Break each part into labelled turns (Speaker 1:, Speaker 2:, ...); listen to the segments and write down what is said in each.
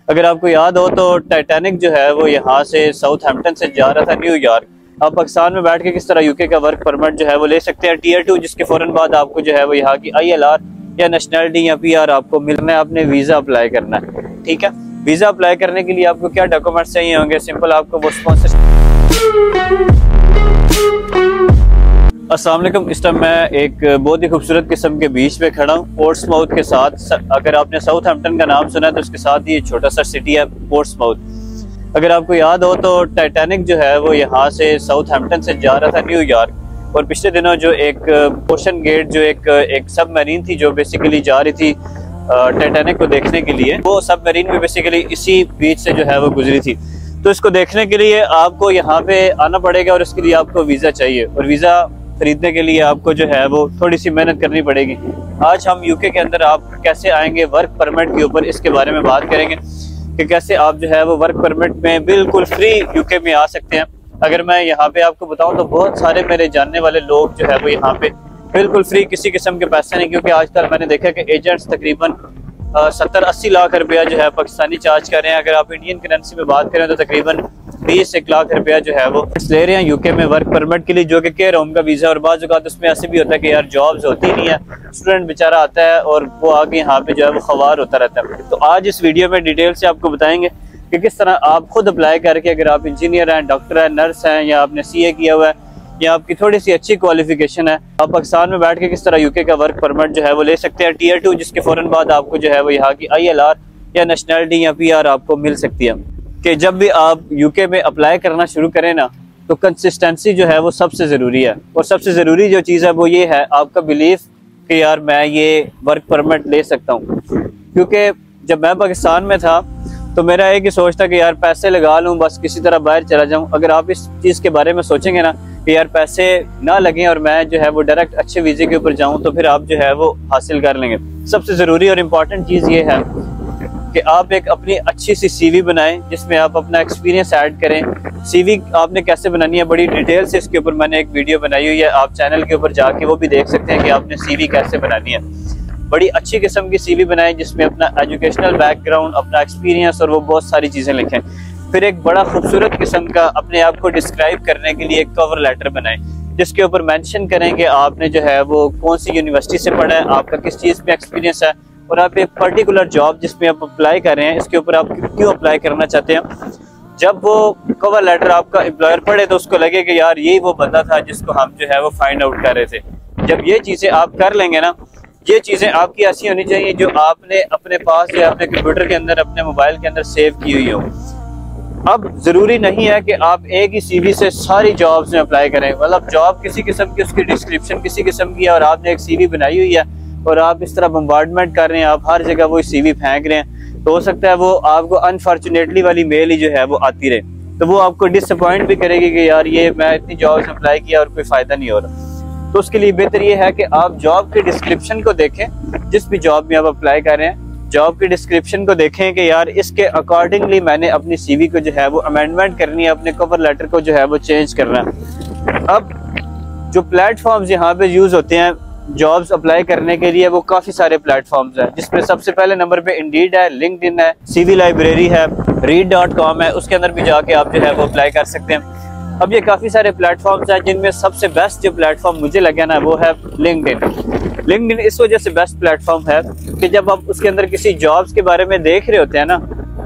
Speaker 1: अगर आपको याद हो तो टाइटैनिक जो है वो यहाँ से साउथहैम्पटन से जा रहा था न्यूयॉर्क। आप पाकिस्तान में बैठ के किस तरह यूके का वर्क परमिट जो है वो ले सकते हैं टीयर 2, जिसके फौरन बाद आपको जो है वो यहाँ की ILR या नेशनलिटी या PR आपको मिलना है। आपने वीज़ा अप्लाई करना है, ठीक है। वीज़ा अप्लाई करने के लिए आपको क्या डॉक्यूमेंट्स चाहिए होंगे? सिंपल, आपको वो स्पॉन्सर। अस्सलाम वालेकुम। इस टाइम मैं एक बहुत ही खूबसूरत किस्म के बीच पे खड़ा हूँ, पोर्ट्समाउथ के साथ। अगर आपने साउथहैम्पटन का नाम सुना है तो उसके साथ ही छोटा सा सिटी है पोर्ट्समाउथ। अगर आपको याद हो तो टाइटैनिक जो है वो यहाँ से साउथहैम्पटन से जा रहा था न्यूयॉर्क, और पिछले दिनों जो एक ओशन गेट जो एक सबमरीन थी जो बेसिकली जा रही थी टाइटैनिक को देखने के लिए, वो सबमरीन भी बेसिकली इसी बीच से जो है वो गुजरी थी। तो इसको देखने के लिए आपको यहाँ पे आना पड़ेगा और इसके लिए आपको वीज़ा चाहिए, और वीज़ा खरीदने के लिए आपको जो है वो थोड़ी सी मेहनत करनी पड़ेगी। आज हम यूके के अंदर आप कैसे आएंगे वर्क परमिट के ऊपर, इसके बारे में बात करेंगे कि कैसे आप जो है वो वर्क परमिट में बिल्कुल फ्री यूके में आ सकते हैं। अगर मैं यहाँ पे आपको बताऊं तो बहुत सारे मेरे जानने वाले लोग जो है वो यहाँ पे बिल्कुल फ्री, किसी किस्म के पैसे नहीं, क्योंकि आजकल मैंने देखा कि एजेंट्स तकरीबन 70-80 लाख रुपया जो है पाकिस्तानी चार्ज कर रहे हैं। अगर आप इंडियन करेंसी में बात करें तो तकरीबन 20-1 लाख रुपया जो है वो ले रहे हैं यूके में वर्क परमिट के लिए, जो कि केयर होम का वीज़ा। और बाज़ औक़ात उसमें ऐसे भी होता है कि यार जॉब्स होती नहीं है, स्टूडेंट बेचारा आता है और वो आगे यहाँ पे जो है वो ख़वार होता रहता है। तो आज इस वीडियो में डिटेल से आपको बताएंगे कि किस तरह आप खुद अप्लाई करके, अगर आप इंजीनियर हैं, डॉक्टर हैं, नर्स हैं, या आपने CA किया हुआ है, या आपकी थोड़ी सी अच्छी क्वालिफिकेशन है, आप पाकिस्तान में बैठ के किस तरह यूके का वर्क परमिट जो है वो ले सकते हैं टीयर 2, जिसके फौरन बाद आपको जो है वो यहाँ की ILR या नेशनलिटी या PR आपको मिल सकती है। कि जब भी आप यूके में अप्लाई करना शुरू करें ना, तो कंसिस्टेंसी जो है वो सबसे ज़रूरी है। और सबसे ज़रूरी जो चीज़ है वो ये है आपका बिलीफ कि यार मैं ये वर्क परमिट ले सकता हूँ। क्योंकि जब मैं पाकिस्तान में था तो मेरा एक ही सोच था कि यार पैसे लगा लूँ, बस किसी तरह बाहर चला जाऊँ। अगर आप इस चीज़ के बारे में सोचेंगे ना कि यार पैसे ना लगें और मैं जो है वो डायरेक्ट अच्छे वीज़े के ऊपर जाऊँ, तो फिर आप जो है वो हासिल कर लेंगे। सबसे ज़रूरी और इम्पॉर्टेंट चीज़ ये है कि आप एक अपनी अच्छी सी CV बनाएं, जिसमें आप अपना एक्सपीरियंस ऐड करें। CV आपने कैसे बनानी है, बड़ी डिटेल से इसके ऊपर मैंने एक वीडियो बनाई हुई है, आप चैनल के ऊपर जाके वो भी देख सकते हैं कि आपने CV कैसे बनानी है। बड़ी अच्छी किस्म की CV बनाएं जिसमें अपना एजुकेशनल बैकग्राउंड, अपना एक्सपीरियंस और वो बहुत सारी चीज़ें लिखें। फिर एक बड़ा खूबसूरत किस्म का अपने आप को डिस्क्राइब करने के लिए एक कवर लेटर बनाएं, जिसके ऊपर मेंशन करें कि आपने जो है वो कौन सी यूनिवर्सिटी से पढ़ा है, आपका किस चीज़ में एक्सपीरियंस है, और आप एक पर्टिकुलर जॉब जिसमें आप अप्लाई कर रहे हैं इसके ऊपर आप क्यों अप्लाई करना चाहते हैं। जब वो कवर लेटर आपका एम्प्लॉयर पढ़े तो उसको लगे कि यार यही वो बंदा था जिसको हम जो है वो फाइंड आउट कर रहे थे। जब ये चीज़ें आप कर लेंगे ना, ये चीज़ें आपकी ऐसी होनी चाहिए जो आपने अपने पास या अपने कंप्यूटर के अंदर, अपने मोबाइल के अंदर सेव की हुई हो। अब ज़रूरी नहीं है कि आप एक ही CV से सारी जॉब्स में अप्लाई करें। मतलब जॉब किसी किस्म की, उसकी डिस्क्रिप्शन किसी किस्म की है, और आपने एक CV बनाई हुई है और आप इस तरह बम्बार्डमेंट कर रहे हैं, आप हर जगह वो CV फेंक रहे हैं, तो हो सकता है वो आपको अनफॉर्चुनेटली वाली मेल ही जो है वो आती रहे, तो वो आपको डिसअपॉइंट भी करेगी कि यार ये मैं इतनी जॉब्स अप्लाई किया और कोई फ़ायदा नहीं हो रहा। तो उसके लिए बेहतर ये है कि आप जॉब के डिस्क्रिप्शन को देखें, जिस भी जॉब में आप अप्लाई कर रहे हैं जॉब की डिस्क्रिप्शन को देखें कि यार इसके अकॉर्डिंगली मैंने अपनी CV को जो है वो अमेंडमेंट करनी है, अपने कवर लेटर को जो है वो चेंज करना है। अब जो प्लेटफॉर्म्स यहाँ पे यूज़ होते हैं जॉब्स अप्लाई करने के लिए, वो काफ़ी सारे प्लेटफॉर्म्स हैं, जिसमें सबसे पहले नंबर पे इंडीड है, लिंक्डइन है, CV लाइब्रेरी है, read.com है, उसके अंदर भी जाके आप जो है वो अप्लाई कर सकते हैं। अब ये काफ़ी सारे प्लेटफॉर्म्स हैं, जिनमें सबसे बेस्ट जो प्लेटफॉर्म मुझे लगा ना वो है लिंक्डइन। लिंक्डइन इस वजह से बेस्ट प्लेटफॉर्म है कि जब आप उसके अंदर किसी जॉब्स के बारे में देख रहे होते हैं ना,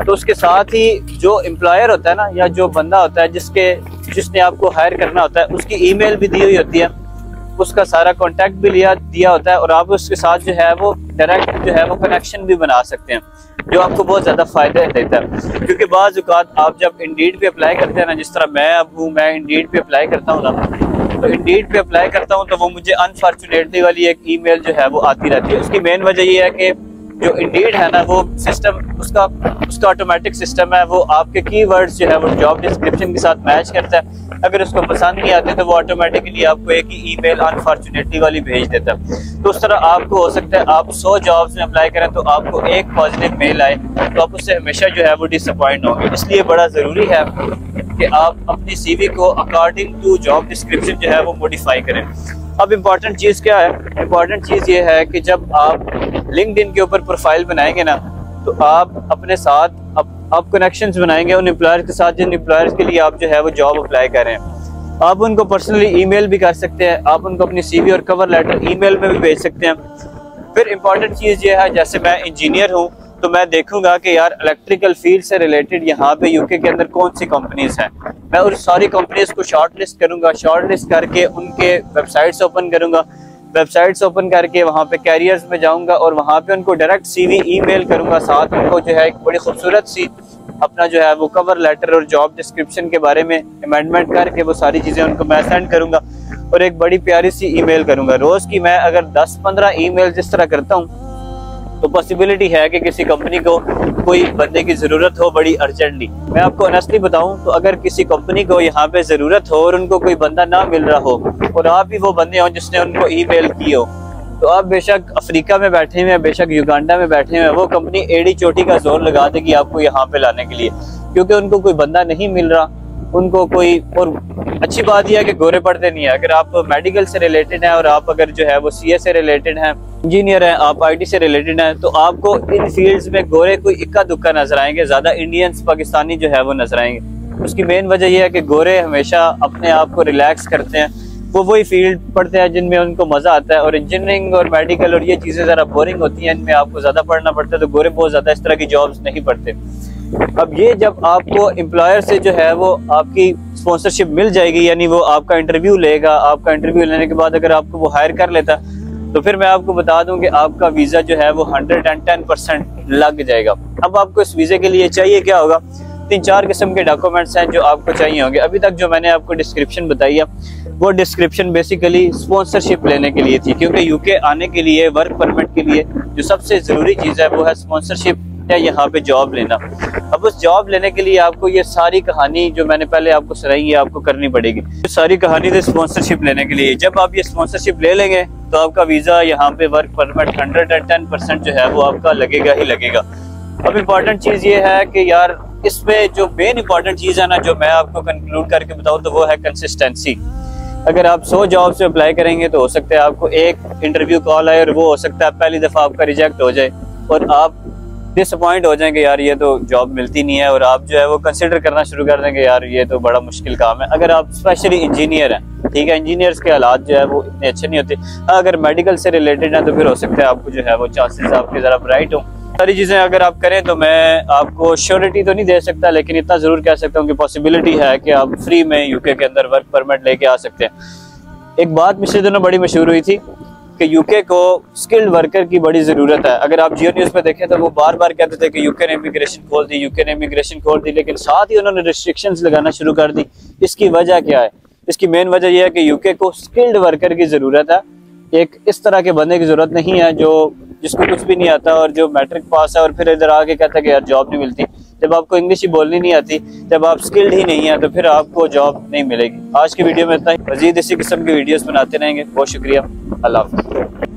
Speaker 1: तो उसके साथ ही जो एम्प्लॉयर होता है ना, या जो बंदा होता है जिसने आपको हायर करना होता है, उसकी ईमेल भी दी हुई होती है, उसका सारा कॉन्टैक्ट भी दिया होता है, और आप उसके साथ जो है वो डायरेक्ट जो है वो कनेक्शन भी बना सकते हैं, जो आपको बहुत ज़्यादा फ़ायदा देता है। क्योंकि बाज़ औक़ात आप जब इंडीड पे अप्लाई करते हैं ना, जिस तरह मैं इंडीड पे अप्लाई करता हूँ ना, तो इंडीड पे अप्लाई करता हूँ तो वो मुझे अनफॉर्चुनेटली वाली एक ईमेल जो है वो आती रहती है। उसकी मेन वजह ये है कि जो इंडीड है ना, वो सिस्टम उसका ऑटोमेटिक सिस्टम है, वो आपके कीवर्ड्स जो है वो जॉब डिस्क्रिप्शन के साथ मैच करता है। अगर उसको पसंद नहीं आते तो वो ऑटोमेटिकली आपको एक ही ईमेल अनफॉर्चुनेटली वाली भेज देता है। तो उस तरह आपको हो सकता है आप 100 जॉब्स में अप्लाई करें तो आपको एक पॉजिटिव मेल आए, तो आप उससे हमेशा जो है वो डिसअपॉइंट होंगे। इसलिए बड़ा ज़रूरी है कि आप अपनी CV को अकॉर्डिंग टू जॉब डिस्क्रिप्शन जो है वो मॉडिफाई करें। अब इम्पॉर्टेंट चीज़ क्या है? इम्पॉर्टेंट चीज़ ये है कि जब आप लिंक्डइन के ऊपर प्रोफाइल बनाएंगे ना, तो आप अपने साथ आप कनेक्शंस बनाएंगे उन एम्प्लॉयर्स के साथ जिन एम्प्लॉयर्स के लिए आप जो है वो जॉब अप्लाई कर रहे हैं। आप उनको पर्सनली ईमेल भी कर सकते हैं, आप उनको अपनी CV और कवर लेटर ईमेल में भी भेज सकते हैं। फिर इंपॉर्टेंट चीज़ ये है, जैसे मैं इंजीनियर हूँ तो मैं देखूंगा कि यार इलेक्ट्रिकल फील्ड से रिलेटेड यहाँ पे UK के अंदर कौन सी कंपनीज हैं। मैं उन सारी कंपनीज को शॉर्ट लिस्ट करूँगा, शॉर्ट लिस्ट करके उनके वेबसाइट्स ओपन करूँगा, वेबसाइट्स ओपन करके वहाँ पे कैरियर्स में जाऊँगा और वहाँ पे उनको डायरेक्ट CV ईमेल करूँगा, साथ उनको जो है एक बड़ी खूबसूरत सी अपना जो है वो कवर लेटर और जॉब डिस्क्रिप्शन के बारे में अमेंडमेंट करके वो सारी चीज़ें उनको मैं सेंड करूँगा और एक बड़ी प्यारी सी ईमेल करूँगा। रोज़ की मैं अगर 10-15 ईमेल जिस तरह करता हूँ तो पॉसिबिलिटी है कि किसी कंपनी को कोई बंदे की ज़रूरत हो बड़ी अर्जेंटली। मैं आपको ऑनेस्टली बताऊं तो अगर किसी कंपनी को यहाँ पे ज़रूरत हो और उनको कोई बंदा ना मिल रहा हो और आप ही वो बंदे हो जिसने उनको ईमेल की हो, तो आप बेशक अफ्रीका में बैठे हुए हैं, बेशक युगांडा में बैठे हुए हैं, वो कंपनी एड़ी चोटी का जोर लगा देगी आपको यहाँ पे लाने के लिए, क्योंकि उनको कोई बंदा नहीं मिल रहा उनको कोई। और अच्छी बात यह है कि गोरे पड़ते नहीं है। अगर आप मेडिकल से रिलेटेड हैं और आप अगर जो है वो CA से रिलेटेड हैं, इंजीनियर हैं, आप IT से रिलेटेड हैं, तो आपको इन फील्ड्स में गोरे कोई इक्का दुक्का नजर आएंगे, ज्यादा इंडियंस पाकिस्तानी जो है वो नजर आएंगे। उसकी मेन वजह यह है कि गोरे हमेशा अपने आप को रिलैक्स करते हैं, वो वही फील्ड पढ़ते हैं जिनमें उनको मजा आता है, और इंजीनियरिंग और मेडिकल और ये चीजें जरा बोरिंग होती हैं, इनमें आपको ज्यादा पढ़ना पड़ता है, तो गोरे बहुत ज्यादा इस तरह की जॉब्स नहीं पढ़ते। अब ये जब आपको एम्प्लॉयर से जो है वो आपकी स्पॉन्सरशिप मिल जाएगी, यानी वो आपका इंटरव्यू लेगा, आपका इंटरव्यू लेने के बाद अगर आपको वो हायर कर लेता तो फिर मैं आपको बता दूं कि आपका वीजा जो है वो 110% लग जाएगा। अब आपको इस वीजे के लिए चाहिए क्या होगा, 3-4 किस्म के डॉक्यूमेंट्स हैं जो आपको चाहिए होंगे। अभी तक जो मैंने आपको डिस्क्रिप्शन बताई है वो डिस्क्रिप्शन बेसिकली स्पॉन्सरशिप लेने के लिए थी, क्योंकि UK आने के लिए वर्क परमिट के लिए जो सबसे जरूरी चीज़ है वो है स्पॉन्सरशिप या यहाँ पे जॉब लेना। अब उस जॉब लेने के लिए आपको ये सारी कहानी जो मैंने पहले आपको सुनाई है आपको करनी पड़ेगी। ये सारी कहानी थी स्पॉन्सरशिप लेने के लिए। जब आप ये स्पॉन्सरशिप ले लेंगे तो आपका वीज़ा यहाँ पे वर्क परमिट 110% जो है वो आपका लगेगा ही लगेगा। अब इम्पॉर्टेंट चीज़ ये है कि यार इसमें जो मेन इंपॉर्टेंट चीज़ है ना, जो मैं आपको कंक्लूड करके बताऊँ तो वो है कंसिस्टेंसी। अगर आप 100 जॉब से अप्लाई करेंगे तो हो सकता है आपको एक इंटरव्यू कॉल आए और वो हो सकता है पहली दफ़ा आपका रिजेक्ट हो जाए और आप डिसअपॉइंट हो जाएंगे, यार ये तो जॉब मिलती नहीं है, और आप जो है वो कंसिडर करना शुरू कर देंगे यार ये तो बड़ा मुश्किल काम है। अगर आप स्पेशली इंजीनियर हैं, ठीक है, इंजीनियर्स के हालात जो है वो इतने अच्छे नहीं होते। अगर मेडिकल से रिलेटेड है तो फिर हो सकता है आपको जो है वो चांसेस आपके ज़रा ब्राइट हो। सारी चीज़ें अगर आप करें तो मैं आपको श्योरिटी तो नहीं दे सकता, लेकिन इतना ज़रूर कह सकता हूँ कि पॉसिबिलिटी है कि आप फ्री में UK के अंदर वर्क परमिट लेके आ सकते हैं। एक बात पिछले दिनों बड़ी मशहूर हुई थी कि UK को स्किल्ड वर्कर की बड़ी ज़रूरत है। अगर आप जियो न्यूज़ पे देखें तो वो बार बार कहते थे कि UK ने इमिग्रेशन खोल दी, UK ने इमिग्रेशन खोल दी, लेकिन साथ ही उन्होंने रिस्ट्रिक्शंस लगाना शुरू कर दी। इसकी वजह क्या है? इसकी मेन वजह यह है कि UK को स्किल्ड वर्कर की ज़रूरत है। एक इस तरह के बंदे की ज़रूरत नहीं है जो जिसको कुछ भी नहीं आता और जो मैट्रिक पास है और फिर इधर आके कहता है कि यार जॉब नहीं मिलती। जब आपको इंग्लिश ही बोलनी नहीं आती, जब आप स्किल्ड ही नहीं है, तो फिर आपको जॉब नहीं मिलेगी। आज की वीडियो में इतना ही। मजीद इसी किस्म की वीडियोस बनाते रहेंगे। बहुत शुक्रिया। अल्लाह हाफ़िज़।